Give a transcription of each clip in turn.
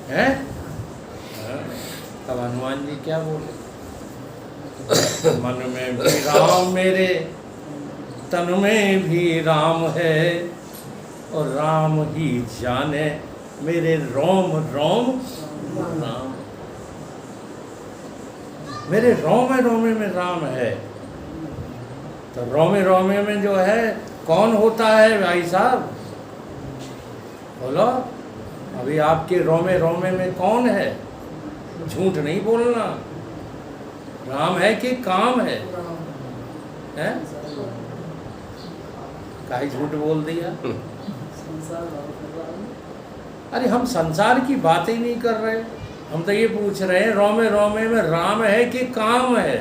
हैं? तब हनुमान जी क्या बोले? मन में भी राम मेरे, तन में भी राम है, और राम ही जाने मेरे रोम रोम राम। मेरे रोमे रोमे में राम है। तो रोमे रोमे में जो है कौन होता है भाई साहब? बोलो, अभी आपके रोमे रोमे में कौन है? झूठ नहीं बोलना। राम है कि काम है? हैं? काहे झूठ बोल दिया? अरे हम संसार की बात ही नहीं कर रहे, हम तो ये पूछ रहे हैं रोमे रोमे में राम है कि काम है?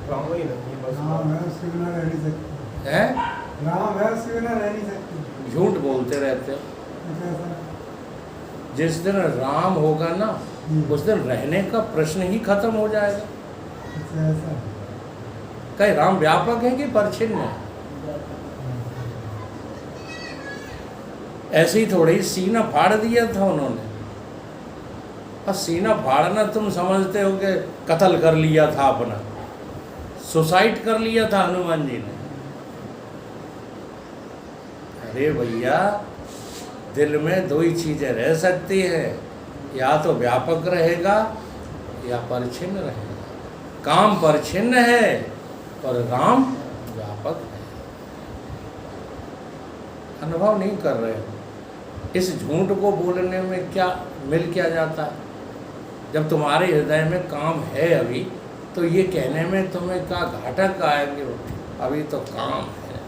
राम ही नहीं, बस राम है उसके बिना रह नहीं सकते। हैं? राम है उसके बिना रह नहीं सकते। झूठ बोलते रहते हो। ऐसा जिस दिन राम होगा ना, उस दिन रहने का प्रश्न ही खत्म हो जाएगा। ऐसा कहीं राम व्यापक है कि परिच्छिन्न है? ऐसे ही थोड़ी सीना फाड़ दिया था उन्होंने। और सीना फाड़ना तुम समझते हो कि कत्ल कर लिया था अपना, सुसाइड कर लिया था हनुमान जी ने? अरे भैया, दिल में दो ही चीजें रह सकती है, या तो व्यापक रहेगा या परिच्छिन्न रहेगा। काम परिच्छिन्न है और राम व्यापक है। अनुभव नहीं कर रहे हो। इस झूठ को बोलने में क्या मिल क्या जाता है? जब तुम्हारे हृदय में काम है अभी, तो ये कहने में तुम्हें क्या घाटक आएंगे? अभी तो काम है।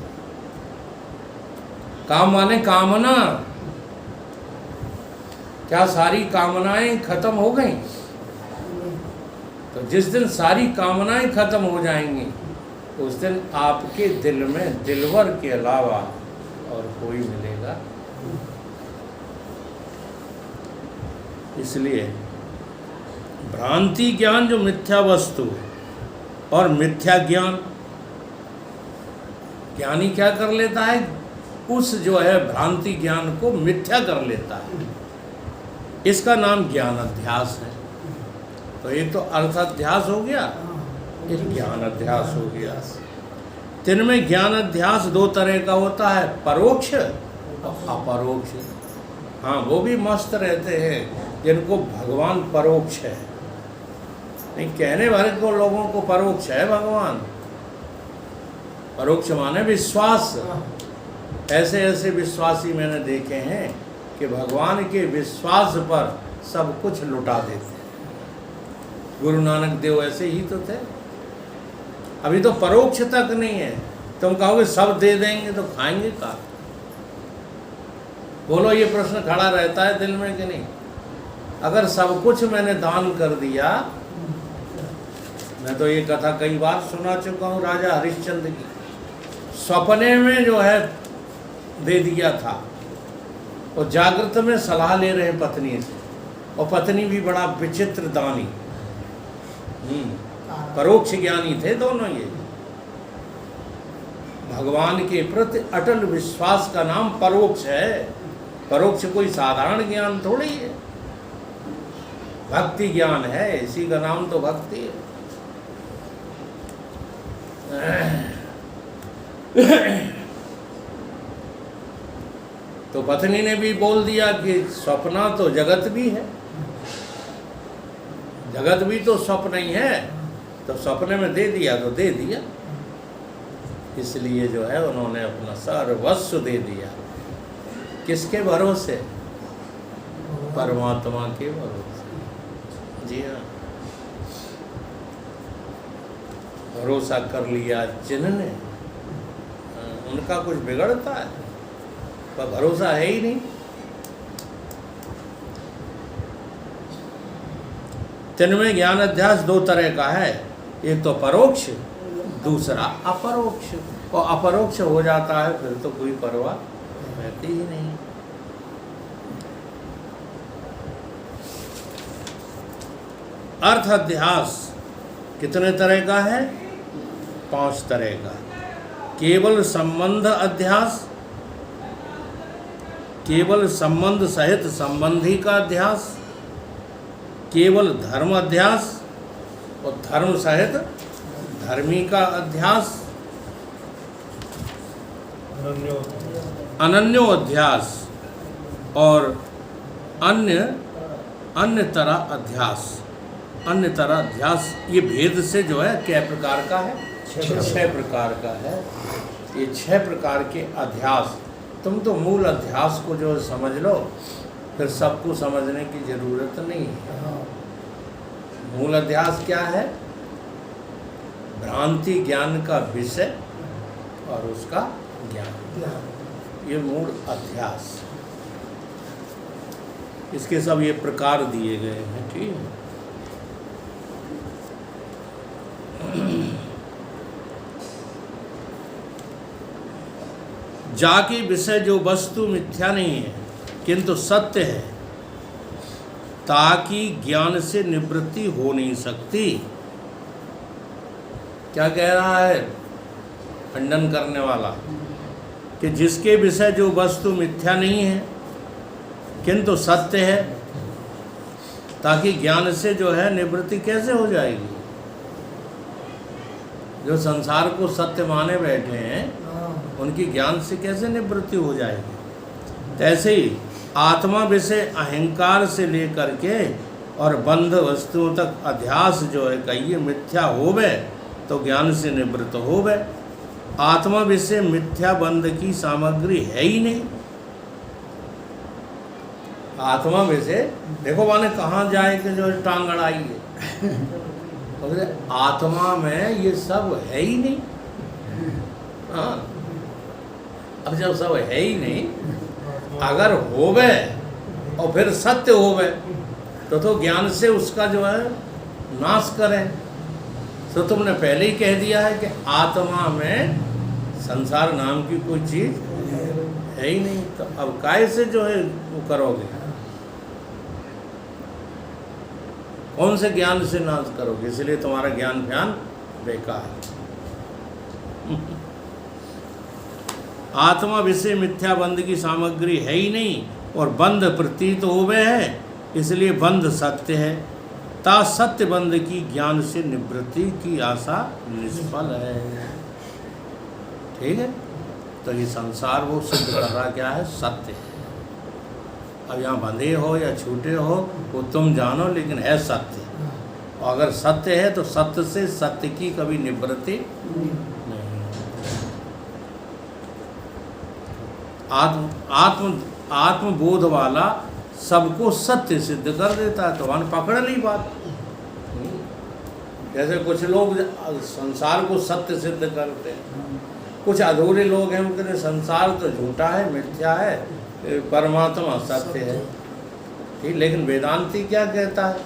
काम माने कामना। क्या सारी कामनाएं खत्म हो गई? तो जिस दिन सारी कामनाएं खत्म हो जाएंगी, उस दिन आपके दिल में दिलवर के अलावा और कोई मिलेगा। इसलिए भ्रांति ज्ञान जो मिथ्या वस्तु है, और मिथ्या ज्ञान, ज्ञानी क्या कर लेता है? उस जो है भ्रांति ज्ञान को मिथ्या कर लेता है। इसका नाम ज्ञान अध्यास है। तो एक तो अर्थ अध्यास हो गया, एक ज्ञान अध्यास हो गया। जिनमें ज्ञान अध्यास दो तरह का होता है, परोक्ष और अपरोक्ष। हाँ, वो भी मस्त रहते हैं जिनको भगवान परोक्ष है। नहीं, कहने वाले को लोगों को परोक्ष है भगवान। परोक्ष माने विश्वास। ऐसे ऐसे विश्वासी मैंने देखे हैं कि भगवान के विश्वास पर सब कुछ लुटा देते हैं। गुरु नानक देव ऐसे ही तो थे। अभी तो परोक्ष तक नहीं है। तुम कहोगे सब दे देंगे तो खाएंगे का? बोलो, ये प्रश्न खड़ा रहता है दिल में कि नहीं? अगर सब कुछ मैंने दान कर दिया, मैं तो ये कथा कई बार सुना चुका हूँ राजा हरिश्चंद्र की। सपने में जो है दे दिया था, और जागृत में सलाह ले रहे पत्नी से, और पत्नी भी बड़ा विचित्र दानी। परोक्ष ज्ञानी थे दोनों ये। भगवान के प्रति अटल विश्वास का नाम परोक्ष है। परोक्ष कोई साधारण ज्ञान थोड़ी है, भक्ति ज्ञान है। इसी का नाम तो भक्ति है। तो पत्नी ने भी बोल दिया कि स्वप्न तो जगत भी है, जगत भी तो स्वप्न ही है। तो सपने में दे दिया तो दे दिया। इसलिए जो है उन्होंने अपना सर्वस्व दे दिया। किसके भरोसे? परमात्मा के भरोसे। जी हाँ, भरोसा कर लिया जिन्होंने, उनका कुछ बिगड़ता है? पर भरोसा है ही नहीं। तिनमें ज्ञान अध्यास दो तरह का है, एक तो परोक्ष, दूसरा अपरोक्ष। और अपरोक्ष हो जाता है फिर तो कोई परवाह रहती ही नहीं। अर्थ अध्यास कितने तरह का है? 5 तरह का। केवल संबंध अध्यास, केवल संबंध सहित संबंधी का अध्यास, केवल धर्म अध्यास और धर्म सहित धर्मी का अध्यास, अनन्यो अध्यास और अन्य तरह अध्यास। अन्य तरह अध्यास ये भेद से जो है क्या प्रकार का है? 6 प्रकार का है। ये 6 प्रकार के अध्यास, तुम तो मूल अध्यास को जो समझ लो, फिर सबको समझने की जरूरत नहीं है। मूल अध्यास क्या है? भ्रांति ज्ञान का विषय और उसका ज्ञान, ये मूल अध्यास। इसके सब ये प्रकार दिए गए हैं। ठीक है, जाके विषय जो वस्तु मिथ्या नहीं है किंतु सत्य है, ताकि ज्ञान से निवृत्ति हो नहीं सकती। क्या कह रहा है खंडन करने वाला? कि जिसके विषय जो वस्तु मिथ्या नहीं है किंतु सत्य है, ताकि ज्ञान से जो है निवृत्ति कैसे हो जाएगी? जो संसार को सत्य माने बैठे हैं उनकी ज्ञान से कैसे निवृत्ति हो जाएगी? तैसे ही आत्मा विषय अहंकार से लेकर के और बंध वस्तुओं तक अध्यास जो है कहिए मिथ्या होवे तो ज्ञान से निवृत्त होवे। आत्मा विषय मिथ्या बंध की सामग्री है ही नहीं। आत्मा विषय देखो माने कहाँ जाए कि जो टांग अड़ाई है, आत्मा में ये सब है ही नहीं। हाँ, अब जब सब है ही नहीं, अगर होवे और फिर सत्य होवे तो ज्ञान से उसका जो है नाश करें। तो तुमने पहले ही कह दिया है कि आत्मा में संसार नाम की कोई चीज है ही नहीं, तो अब काय से जो है वो करोगे? कौन से ज्ञान से नाश करोगे? इसलिए तुम्हारा ज्ञान बेकार है। आत्मा विषय मिथ्या बंध की सामग्री है ही नहीं और बंध प्रतीत होवे है, इसलिए बंध सत्य है। ता सत्य बंध की ज्ञान से निवृत्ति की आशा निष्फल है। ठीक है, तो ये संसार वो सिद्ध कर रहा क्या है? सत्य है। अब यहाँ बंधे हो या छूटे हो वो तुम जानो, लेकिन है सत्य। और अगर सत्य है तो सत्य से सत्य की कभी निवृत्ति नहीं। आत्मबोध वाला सबको सत्य सिद्ध कर देता है, तो वहाँ पकड़ नहीं बात। जैसे कुछ लोग संसार को सत्य सिद्ध करते हैं, कुछ अधूरे लोग हैं, वो कहते हैं संसार तो झूठा है, मिथ्या है, परमात्मा सत्य है। ठीक, लेकिन वेदांती क्या कहता है?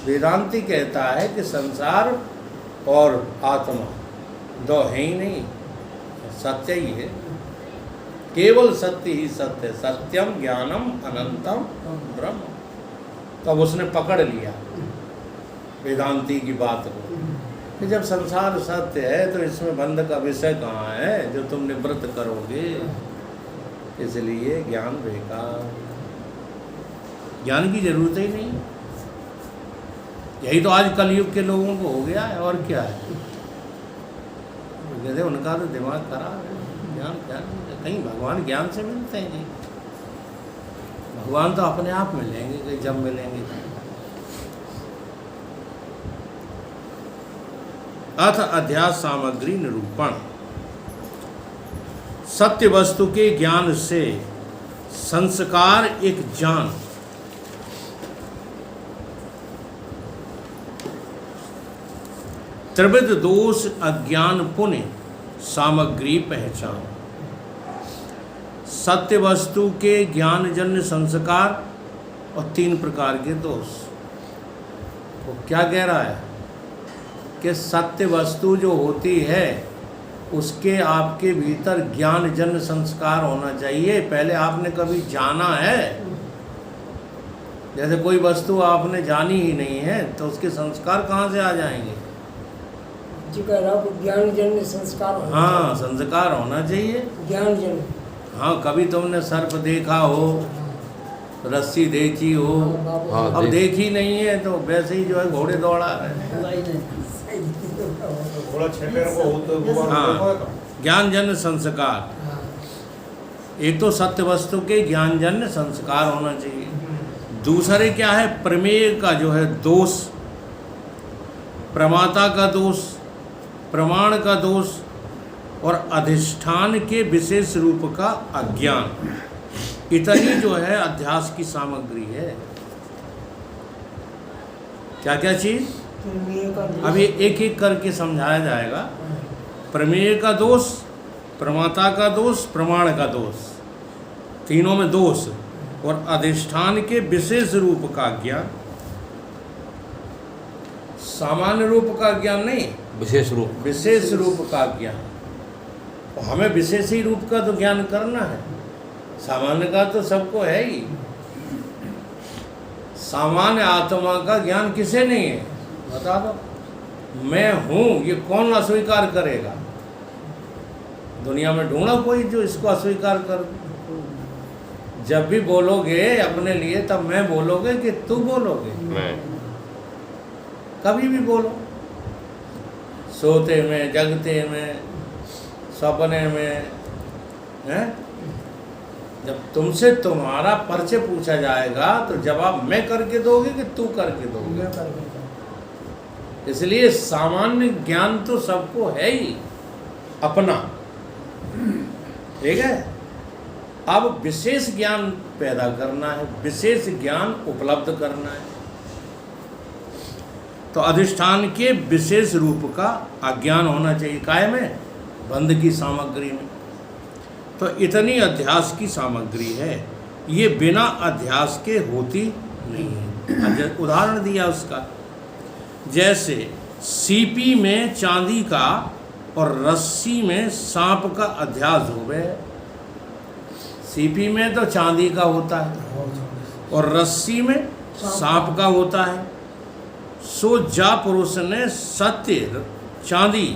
वेदांती कहता है कि संसार और आत्मा दो है ही नहीं, सत्य ही है, केवल सत्य ही सत्य, सत्यम ज्ञानम अनंतम ब्रह्म। तो अब उसने पकड़ लिया वेदांती की बात को कि जब संसार सत्य है तो इसमें बंध का विषय कहाँ है जो तुम निवृत्त करोगे? इसलिए ज्ञान बेकार, ज्ञान की जरूरत ही नहीं। यही तो आज कलयुग के लोगों को हो गया है, और क्या है? कहते उनका तो दिमाग खराब है। ज्ञान कहीं भगवान ज्ञान से मिलते हैं जी? भगवान तो अपने आप मिलेंगे, कहीं जब मिलेंगे। अथ अध्यास सामग्री निरूपण। सत्य वस्तु के ज्ञान से संस्कार एक जान, त्रिविध दोष अज्ञान पुण्य सामग्री पहचान। सत्य वस्तु के ज्ञान जन्य संस्कार और 3 प्रकार के दोष। वो क्या कह रहा है कि सत्य वस्तु जो होती है उसके आपके भीतर ज्ञान जन्य संस्कार होना चाहिए। पहले आपने कभी जाना है? जैसे कोई वस्तु आपने जानी ही नहीं है तो उसके संस्कार कहाँ से आ जाएंगे? जी कह रहा हूँ ज्ञान जन्य संस्कार होना हाँ, संस्कार होना चाहिए। ज्ञान जन्य। हाँ, कभी तुमने सर्प देखा हो, रस्सी देखी हो, हाँ, अब देखी नहीं है तो वैसे ही जो है घोड़े दौड़ा रहे हैं। घोड़ा छह पैर को हो तो वो हाँ, ज्ञानजन्य संस्कार, एक तो सत्य वस्तु के ज्ञानजन्य संस्कार होना चाहिए। दूसरे क्या है, प्रमेय का जो है दोष, प्रमाता का दोष, प्रमाण का दोष और अधिष्ठान के विशेष रूप का अज्ञान, इतनी जो है अध्यास की सामग्री है। क्या क्या चीज, अभी एक एक करके समझाया जाएगा। प्रमेय का दोष, प्रमाता का दोष, प्रमाण का दोष, तीनों में दोष, और अधिष्ठान के विशेष रूप का ज्ञान। सामान्य रूप का ज्ञान नहीं, विशेष रूप। विशेष रूप का ज्ञान। तो हमें विशेष ही रूप का तो ज्ञान करना है, सामान्य का तो सबको है ही। सामान्य आत्मा का ज्ञान किसे नहीं है, बता दो। मैं हूं ये कौन अस्वीकार करेगा? दुनिया में ढूंढो कोई जो इसको अस्वीकार कर। जब भी बोलोगे अपने लिए तब मैं बोलोगे कि तू बोलोगे? मैं। कभी भी बोलो, सोते में, जगते में, सपने में, हैं? जब तुमसे तुम्हारा परिचय पूछा जाएगा तो जवाब मैं करके दोगे कि तू करके दोगे? इसलिए सामान्य ज्ञान तो सबको है ही अपना, ठीक है। अब विशेष ज्ञान पैदा करना है, विशेष ज्ञान उपलब्ध करना है, तो अधिष्ठान के विशेष रूप का अज्ञान होना चाहिए। काय में? बंध की सामग्री में। तो इतनी अध्यास की सामग्री है, ये बिना अध्यास के होती नहीं है। उदाहरण दिया उसका, जैसे सीपी में चांदी का और रस्सी में सांप का अध्यास हो गए। सीपी में तो चांदी का होता है और रस्सी में सांप का होता है। सो जा पुरुष ने सत्य चांदी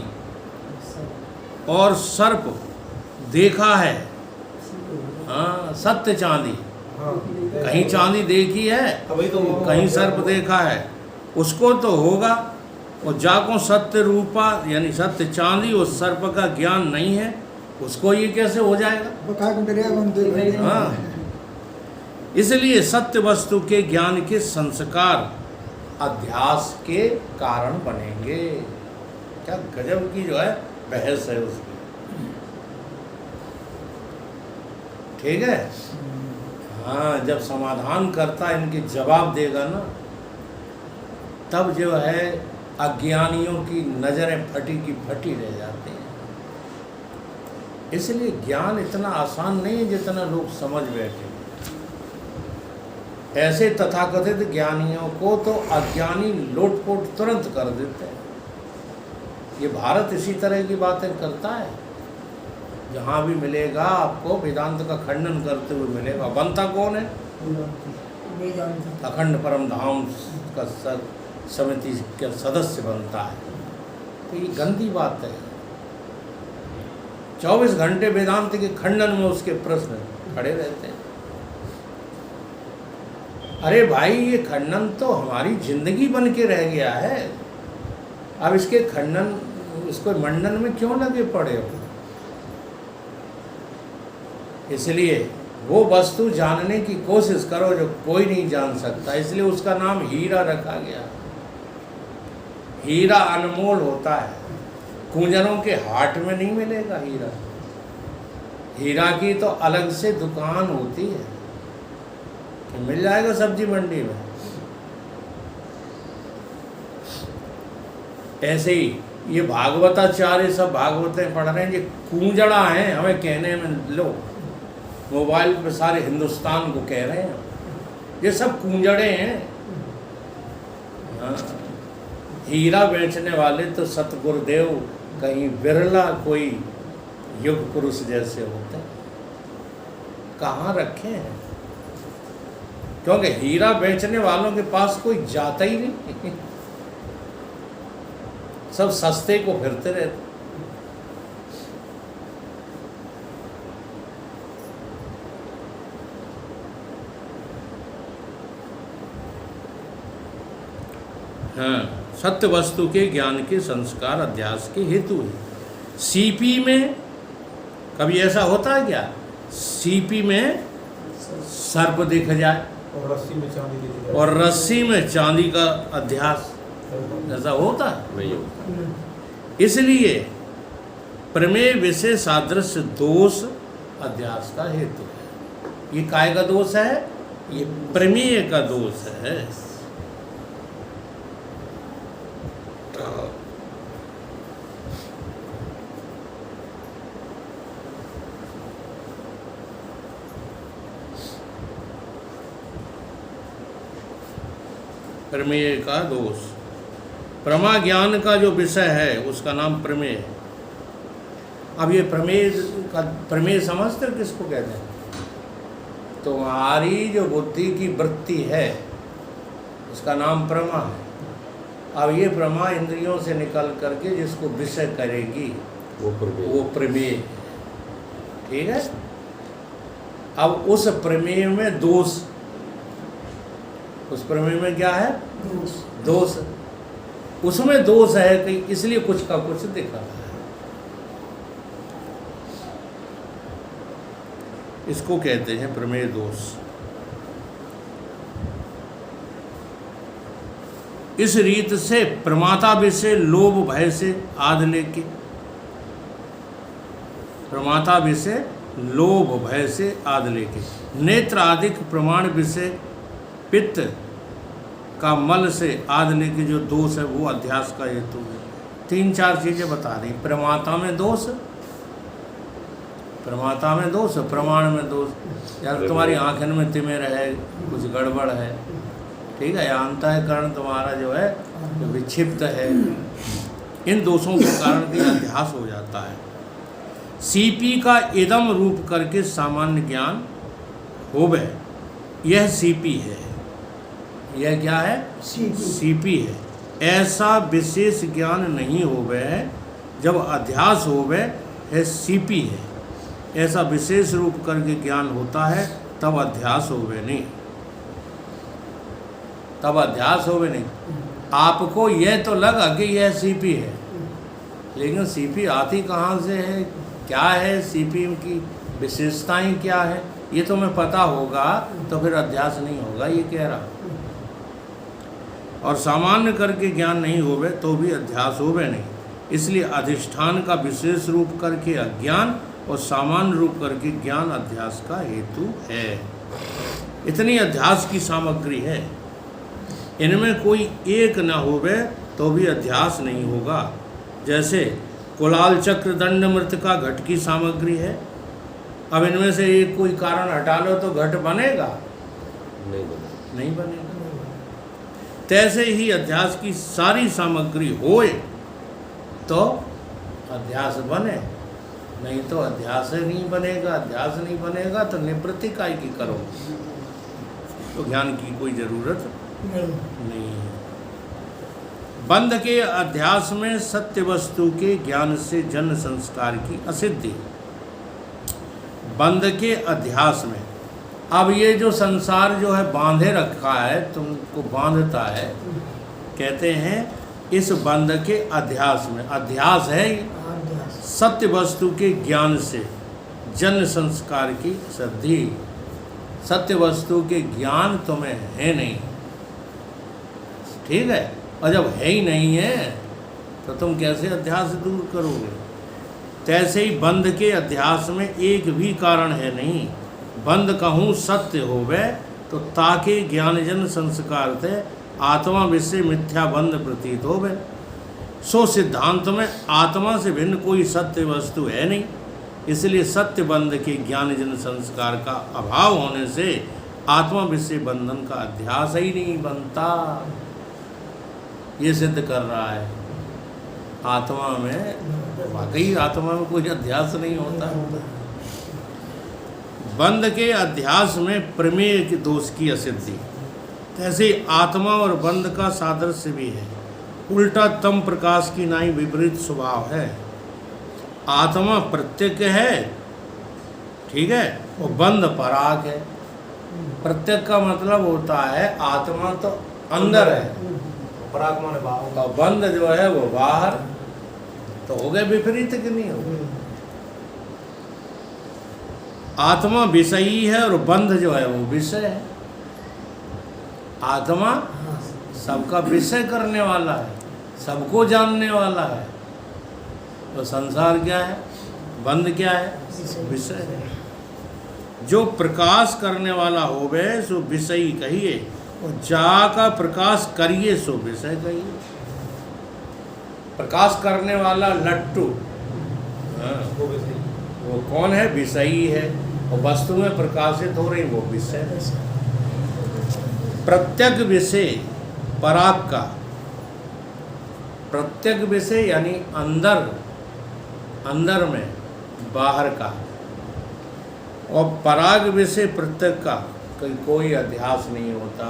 और सर्प देखा है। हाँ, सत्य चांदी, कहीं चांदी देखी है, कहीं सर्प देखा है, उसको तो होगा। और जाको सत्य रूपा यानी सत्य चांदी और सर्प का ज्ञान नहीं है, उसको ये कैसे हो जाएगा? हाँ, इसलिए सत्य वस्तु के ज्ञान के संस्कार अध्यास के कारण बनेंगे। क्या गजब की जो है बहस है उसकी, ठीक है। हाँ, जब समाधान करता इनके जवाब देगा ना, तब जो है अज्ञानियों की नज़रें फटी की फटी रह जाती हैं। इसलिए ज्ञान इतना आसान नहीं है जितना लोग समझ बैठे। ऐसे तथाकथित ज्ञानियों को तो अज्ञानी लोटपोट तुरंत कर देते हैं। ये भारत इसी तरह की बातें करता है। जहाँ भी मिलेगा आपको वेदांत का खंडन करते हुए मिलेगा। बनता कौन है? अखंड परम धाम का समिति का सदस्य बनता है। तो ये गंदी बात है। 24 घंटे वेदांत के खंडन में उसके प्रश्न खड़े रहते हैं। अरे भाई, ये खंडन तो हमारी जिंदगी बन के रह गया है। अब इसके खंडन, इसको मंडन में क्यों लगे पड़े हो? इसलिए वो वस्तु जानने की कोशिश करो जो कोई नहीं जान सकता। इसलिए उसका नाम हीरा रखा गया। हीरा अनमोल होता है, कुंजरों के हाट में नहीं मिलेगा हीरा। हीरा की तो अलग से दुकान होती है, तो मिल जाएगा सब्जी मंडी में। ऐसे ही ये भागवताचार्य सब भागवतें पढ़ रहे हैं, ये कूंजड़ा हैं। हमें कहने में लो, मोबाइल पे सारे हिंदुस्तान को कह रहे हैं ये सब कूंजड़े हैं। हाँ, हीरा बेचने वाले तो सतगुरुदेव कहीं बिरला कोई युग पुरुष जैसे होते हैं, कहाँ रखे हैं? क्योंकि हीरा बेचने वालों के पास कोई जाता ही नहीं, सब सस्ते को फिरते रहते। हाँ, सत्य वस्तु के ज्ञान के संस्कार अध्यास के हेतु है। सीपी में कभी ऐसा होता है क्या? सीपी में सर्प देखा जाए और रस्सी में चांदी दी जाए। और रस्सी में चांदी का अध्यास, ऐसा होता है? नहीं होता। इसलिए प्रमेय विषय सादृश्य दोष अध्यास का हेतु है। ये काय का दोष है? ये प्रमेय का दोष है। प्रमेय का दोष। प्रमा ज्ञान का जो विषय है उसका नाम प्रमेय है। अब ये प्रमेय समझते हो किसको कहते हैं? तुम्हारी जो बुद्धि की वृत्ति है उसका नाम प्रमा है। अब ये प्रमा इंद्रियों से निकल करके जिसको विषय करेगी वो प्रमेय है। ठीक है। अब उस प्रमेय में दोष, उस प्रमेय में क्या है? दोष। उसमें दोष है कि इसलिए कुछ का कुछ दिखा है। इसको कहते हैं प्रमेय दोष। इस रीत से प्रमाता विषय लोभ भय से आदि लेके, प्रमाता विषय लोभ भय से आदि लेके, नेत्र आदिक प्रमाण विषय पित्त का मल से आदि लेके जो दोष है वो अध्यास का हेतु है। 3-4 चीजें बता रही। प्रमाता में दोष, प्रमाता में दोष, प्रमाण में दोष। यार तुम्हारी आंखन में तिमिर है, कुछ गड़बड़ है, ठीक है, या अंतःकरण तुम्हारा जो है जो विक्षिप्त है, इन दोषों के कारण भी अध्यास हो जाता है। सीपी का इदम रूप करके सामान्य ज्ञान होवे, यह सीपी है। यह क्या है? सीपी है। ऐसा विशेष ज्ञान नहीं होवे जब अध्यास होवे, है सीपी है। ऐसा विशेष रूप करके ज्ञान होता है तब अध्यास होवे नहीं, तब अध्यास होवे नहीं। आपको यह तो लगा कि यह सीपी है, लेकिन सीपी आती कहाँ से है, क्या है, सीपी की विशेषताएं क्या है, ये तो मैं पता होगा तो फिर अध्यास नहीं होगा, ये कह रहा। और सामान्य करके ज्ञान नहीं होवे तो भी अध्यास होवे नहीं। इसलिए अधिष्ठान का विशेष रूप करके अज्ञान और सामान्य रूप करके ज्ञान अध्यास का हेतु है। इतनी अध्यास की सामग्री है, इनमें कोई एक न होवे तो भी अध्यास नहीं होगा। जैसे कुलाल चक्र दंड मृतिका घट की सामग्री है। अब इनमें से एक कोई कारण हटा लो तो घट बनेगा? नहीं बनेगा। तैसे ही अध्यास की सारी सामग्री होए तो अध्यास बने, नहीं तो अध्यास नहीं बनेगा। अध्यास नहीं बनेगा तो निवृत्ति काय की करो, तो ज्ञान की कोई जरूरत नहीं है। बंध के अध्यास में सत्य वस्तु के ज्ञान से जन्म संस्कार की असिद्धि। बंध के अध्यास में, अब ये जो संसार जो है बांधे रखा है, तुमको बांधता है, कहते हैं इस बंध के अध्यास में, अध्यास है सत्य वस्तु के ज्ञान से जन्म संस्कार की सिद्धि। सत्य वस्तु के ज्ञान तुम्हें है नहीं, ठीक है, और जब है ही नहीं है तो तुम कैसे अध्यास दूर करोगे? तैसे ही बंध के अध्यास में एक भी कारण है नहीं। बंध कहूँ सत्य होवे तो ताके ज्ञानजन संस्कार थे आत्मा विषय मिथ्या बंध प्रतीत होवे। सो सिद्धांत में आत्मा से भिन्न कोई सत्य वस्तु है नहीं, इसलिए सत्य बंध के ज्ञानजन संस्कार का अभाव होने से आत्मा विषय बंधन का अध्यास ही नहीं बनता। ये सिद्ध कर रहा है आत्मा में, वाकई आत्मा में कोई अध्यास नहीं होता। बंध के अध्यास में प्रमेय के दोष की असिद्धि। ऐसे आत्मा और बंध का सादृश्य भी है। उल्टा तम प्रकाश की नाई विपरीत स्वभाव है। आत्मा प्रत्यक है, ठीक है, और बंध पराग है। प्रत्यक का मतलब होता है आत्मा तो अंदर है, पराग माने बाहर। और बंध जो है वो बाहर, तो हो गए विपरीत कि नहीं हो गए? आत्मा विषयी है और बंध जो है वो विषय है। आत्मा सबका विषय करने वाला है, सबको जानने वाला है। तो संसार क्या है? बंध क्या है? विषय है। जो प्रकाश करने वाला होवे सो विषयी कहिए, और जा का प्रकाश करिए सो विषय कहिए। प्रकाश करने वाला लट्टू, हाँ, वो भी सही। वो कौन है? विषयी है। और वस्तु में प्रकाशित हो रही वो विषय है। प्रत्यक विषय पराग का, प्रत्यक विषय यानी अंदर, अंदर में, बाहर का, और पराग विषय प्रत्यक का कोई अध्यास नहीं होता।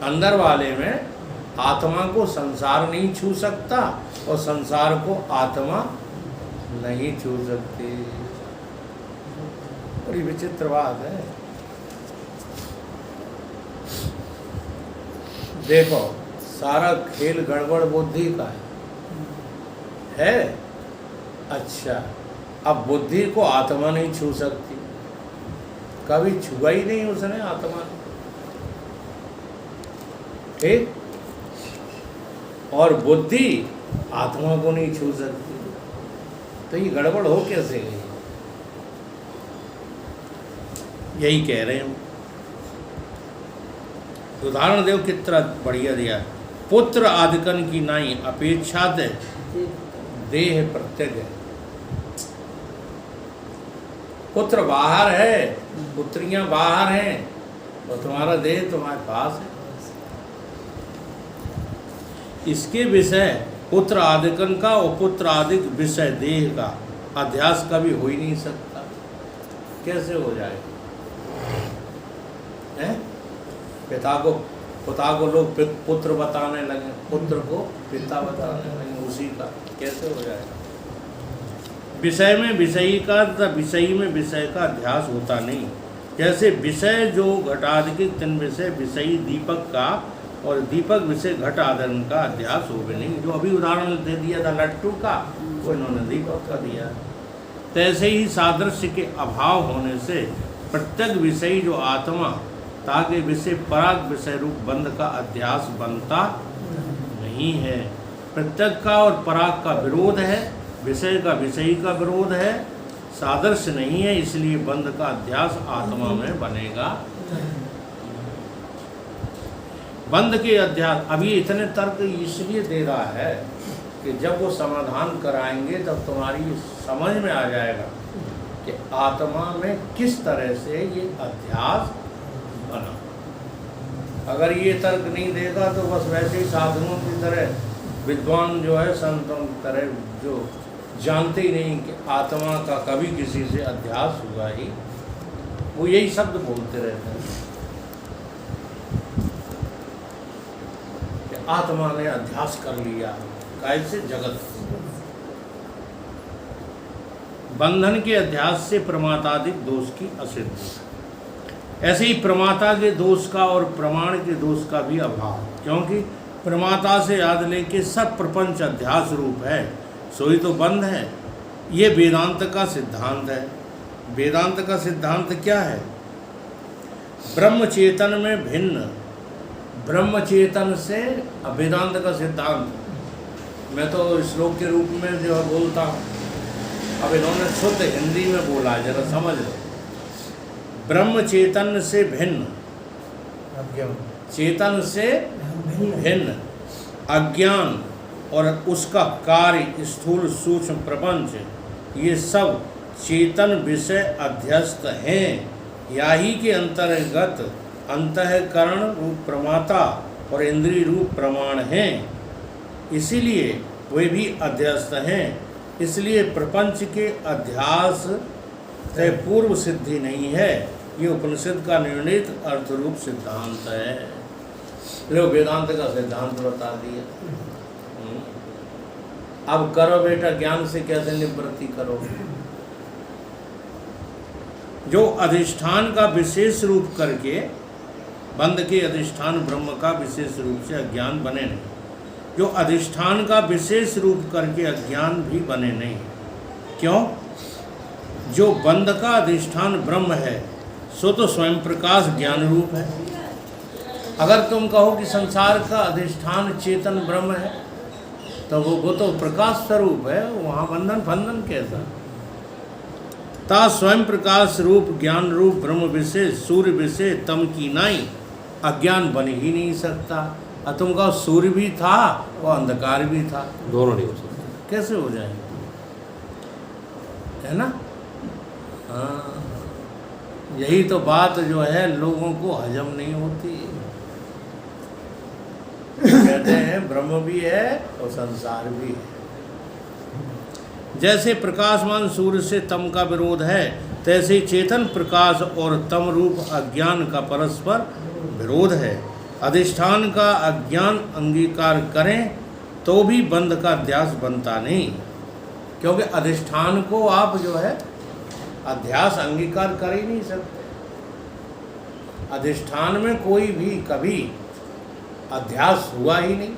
अंदर वाले में आत्मा को संसार नहीं छू सकता और संसार को आत्मा नहीं छू सकती। बड़ी विचित्र बात है। देखो, सारा खेल गड़बड़ बुद्धि का है। अच्छा, अब बुद्धि को आत्मा नहीं छू सकती, कभी छुआ ही नहीं उसने आत्मा, ठीक? और बुद्धि आत्मा को नहीं छू सकती, तो ये गड़बड़ हो कैसे गई? यही कह रहे हैं। उदाहरण देव कितना बढ़िया दिया। पुत्र आदिकन की नाई अपेक्षा दे देह प्रत्यग है। पुत्र बाहर है, पुत्रियां बाहर हैं, और तुम्हारा देह तुम्हारे पास है। इसके विषय पुत्र आदिकन का और पुत्र आदिक विषय देह का अध्यास कभी हो ही नहीं सकता। कैसे हो जाएगा? हैं? पिता को लोग पुत्र बताने लगे, पुत्र को पिता बताने लगे, उसी का कैसे हो जाएगा? विषय में विषयी का तथा विषयी में विषय का अध्यास होता नहीं। जैसे विषय जो घटाधिक तीन विषय विषयी दीपक का और दीपक विषय घट आदरण का अध्यास हो भी नहीं। जो अभी उदाहरण दे दिया था लट्टू का, वो इन्होंने दीपक का दिया। तैसे ही सादृश्य के अभाव होने से प्रत्येक विषयी जो आत्मा ताकि विषय पराग विषय रूप बंध का अध्यास बनता नहीं है। प्रत्येक का और पराग का विरोध है, विषय का विषयी का विरोध है, सादृश्य नहीं है, इसलिए बंध का अध्यास आत्मा में बनेगा। बंध के अध्यास अभी इतने तर्क इसलिए दे रहा है कि जब वो समाधान कराएंगे तब तुम्हारी समझ में आ जाएगा कि आत्मा में किस तरह से ये अध्यास बना। अगर ये तर्क नहीं देगा तो बस वैसे ही साधुओं की तरह, विद्वान जो है संतों की तरह जो जानते ही नहीं कि आत्मा का कभी किसी से अध्यास हुआ ही, वो यही शब्द बोलते रहते हैं कि आत्मा ने अध्यास कर लिया। कैसे? जगत बंधन के अध्यास से प्रमातादिक दोष की असिद्धि। ऐसे ही प्रमाता के दोष का और प्रमाण के दोष का भी अभाव, क्योंकि प्रमाता से याद लेके सब प्रपंच अध्यास रूप है, सोई तो बंध है। ये वेदांत का सिद्धांत है। वेदांत का सिद्धांत क्या है? ब्रह्म चेतन में भिन्न, ब्रह्म चेतन से वेदांत का सिद्धांत। मैं तो श्लोक के रूप में जो बोलता हूँ, अब इन्होंने शुद्ध हिंदी में बोला, जरा समझ लो। ब्रह्म चेतन से भिन्न, चेतन से भिन्न अज्ञान और उसका कार्य स्थूल सूक्ष्म प्रपंच, ये सब चेतन विषय अध्यस्त हैं। या ही के अंतर्गत अंतःकरण रूप प्रमाता और इंद्रिय रूप प्रमाण हैं, इसीलिए वे भी अध्यस्त हैं। इसलिए प्रपंच के अध्यास से पूर्व सिद्धि नहीं है। ये उपनिषद का निर्णीत अर्थरूप सिद्धांत है। लो वेदांत का सिद्धांत बता दिया। अब करो बेटा, ज्ञान से कैसे निवृत्ति करो? जो अधिष्ठान का विशेष रूप करके बंध के अधिष्ठान ब्रह्म का विशेष रूप से अज्ञान बने नहीं, जो अधिष्ठान का विशेष रूप करके अज्ञान भी बने नहीं। क्यों? जो बंध का अधिष्ठान ब्रह्म है सो तो स्वयं प्रकाश ज्ञान रूप है। अगर तुम कहो कि संसार का अधिष्ठान चेतन ब्रह्म है तो वो तो प्रकाश स्वरूप है, वहाँ बंधन फंधन कैसा? ता स्वयं प्रकाश रूप ज्ञान रूप ब्रह्म विषय सूर्य विषय तम की नाई अज्ञान बन ही नहीं सकता। और तुम कहो सूर्य भी था और अंधकार भी था, दोनों नहीं हो सकते। कैसे हो जाएंगे? है ना? हाँ, यही तो बात जो है लोगों को हजम नहीं होती। कहते हैं ब्रह्म भी है और संसार भी है। जैसे प्रकाशमान सूर्य से तम का विरोध है, तैसे चेतन प्रकाश और तम रूप अज्ञान का परस्पर विरोध है। अधिष्ठान का अज्ञान अंगीकार करें तो भी बंध का अध्यास बनता नहीं, क्योंकि अधिष्ठान को आप जो है अध्यास अंगीकार कर ही नहीं सकते। अधिष्ठान में कोई भी कभी अध्यास हुआ ही नहीं।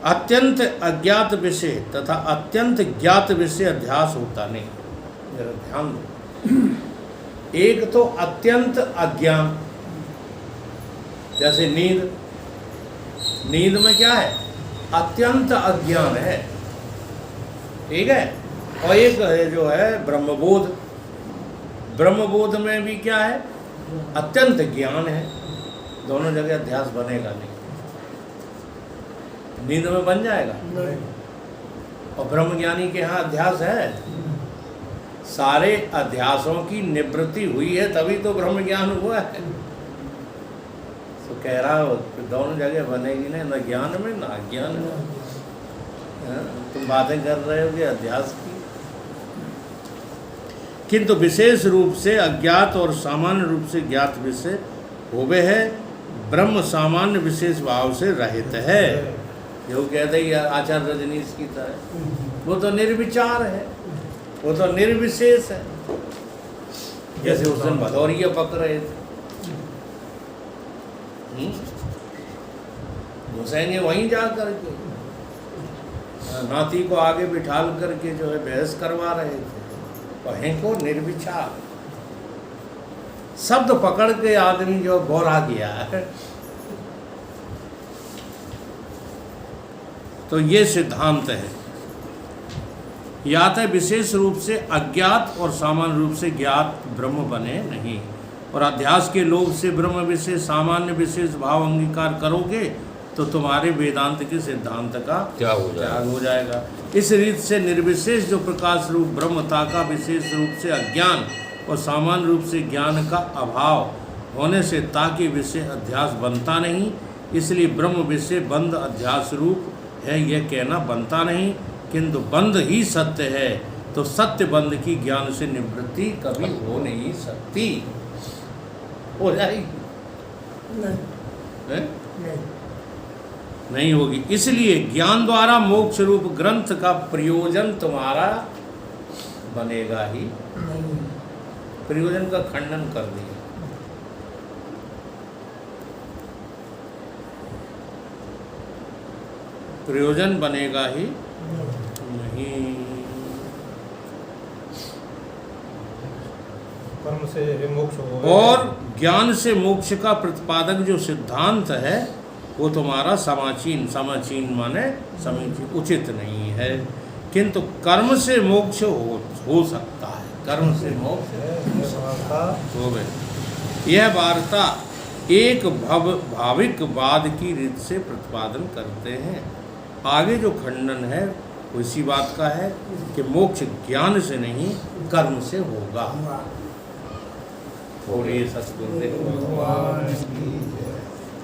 अत्यंत अज्ञात विषय तथा अत्यंत ज्ञात विषय अध्यास होता नहीं। जरा ध्यान दो। एक तो अत्यंत अज्ञान, जैसे नींद, नींद में क्या है? अत्यंत अज्ञान है, ठीक है। और एक है जो है ब्रह्मबोध, ब्रह्मबोध में भी क्या है? अत्यंत ज्ञान है। दोनों जगह अध्यास बनेगा नहीं। नींद में बन जाएगा और ब्रह्मज्ञानी के यहाँ अध्यास है। सारे अध्यासों की निवृत्ति हुई है तभी तो ब्रह्म ज्ञान हुआ है। तो कह रहा हो दोनों जगह बनेगी ना, न ज्ञान में न अज्ञान में। तुम बातें कर रहे हो कि अध्यास की, किंतु विशेष रूप से अज्ञात और सामान्य रूप से ज्ञात विषय होवे है। ब्रह्म सामान्य विशेष भाव से रहित है। जो कहते ही आचार्य रजनीश की तरह, वो तो निर्विचार है, वो तो निर्विशेष है। जैसे उस दिन भदौरिया पक रहे थे, घुसेंगे वहीं जा करके, नाती को आगे बिठाल करके जो है बहस करवा रहे थे। वहीं को निर्विचार शब्द पकड़ के आदमी जो बोरा गया है। तो ये सिद्धांत है, या तो विशेष रूप से अज्ञात और सामान्य रूप से ज्ञात ब्रह्म बने नहीं। और अध्यास के लोभ से ब्रह्म विशेष सामान्य विशेष भाव अंगीकार करोगे तो तुम्हारे वेदांत के सिद्धांत का त्याग हो जाएगा। इस रीत से निर्विशेष जो प्रकाश रूप ब्रह्मता का विशेष रूप से अज्ञान और सामान्य रूप से ज्ञान का अभाव होने से ताकि विषय अध्यास बनता नहीं। इसलिए ब्रह्म विषय बंध अध्यास रूप है यह कहना बनता नहीं, किंतु बंध ही सत्य है। तो सत्य बंध की ज्ञान से निवृत्ति कभी हो नहीं सकती। हो जाएगी? नहीं होगी। इसलिए ज्ञान द्वारा मोक्ष रूप ग्रंथ का प्रयोजन तुम्हारा बनेगा ही नहीं। प्रयोजन का खंडन कर दिया। प्रयोजन बनेगा ही नहीं। कर्म से मोक्ष हो। और ज्ञान से मोक्ष का प्रतिपादक जो सिद्धांत है वो तुम्हारा समाचीन माने समीचीन उचित नहीं है, किंतु कर्म से मोक्ष हो सकता है। कर्म से मोक्ष हो गए। यह वार्ता एक भाविकवाद की रीत से प्रतिपादन करते हैं। आगे जो खंडन है वो इसी बात का है कि मोक्ष ज्ञान से नहीं कर्म से होगा। बोलिए सतगुरुदेव भगवान की जय।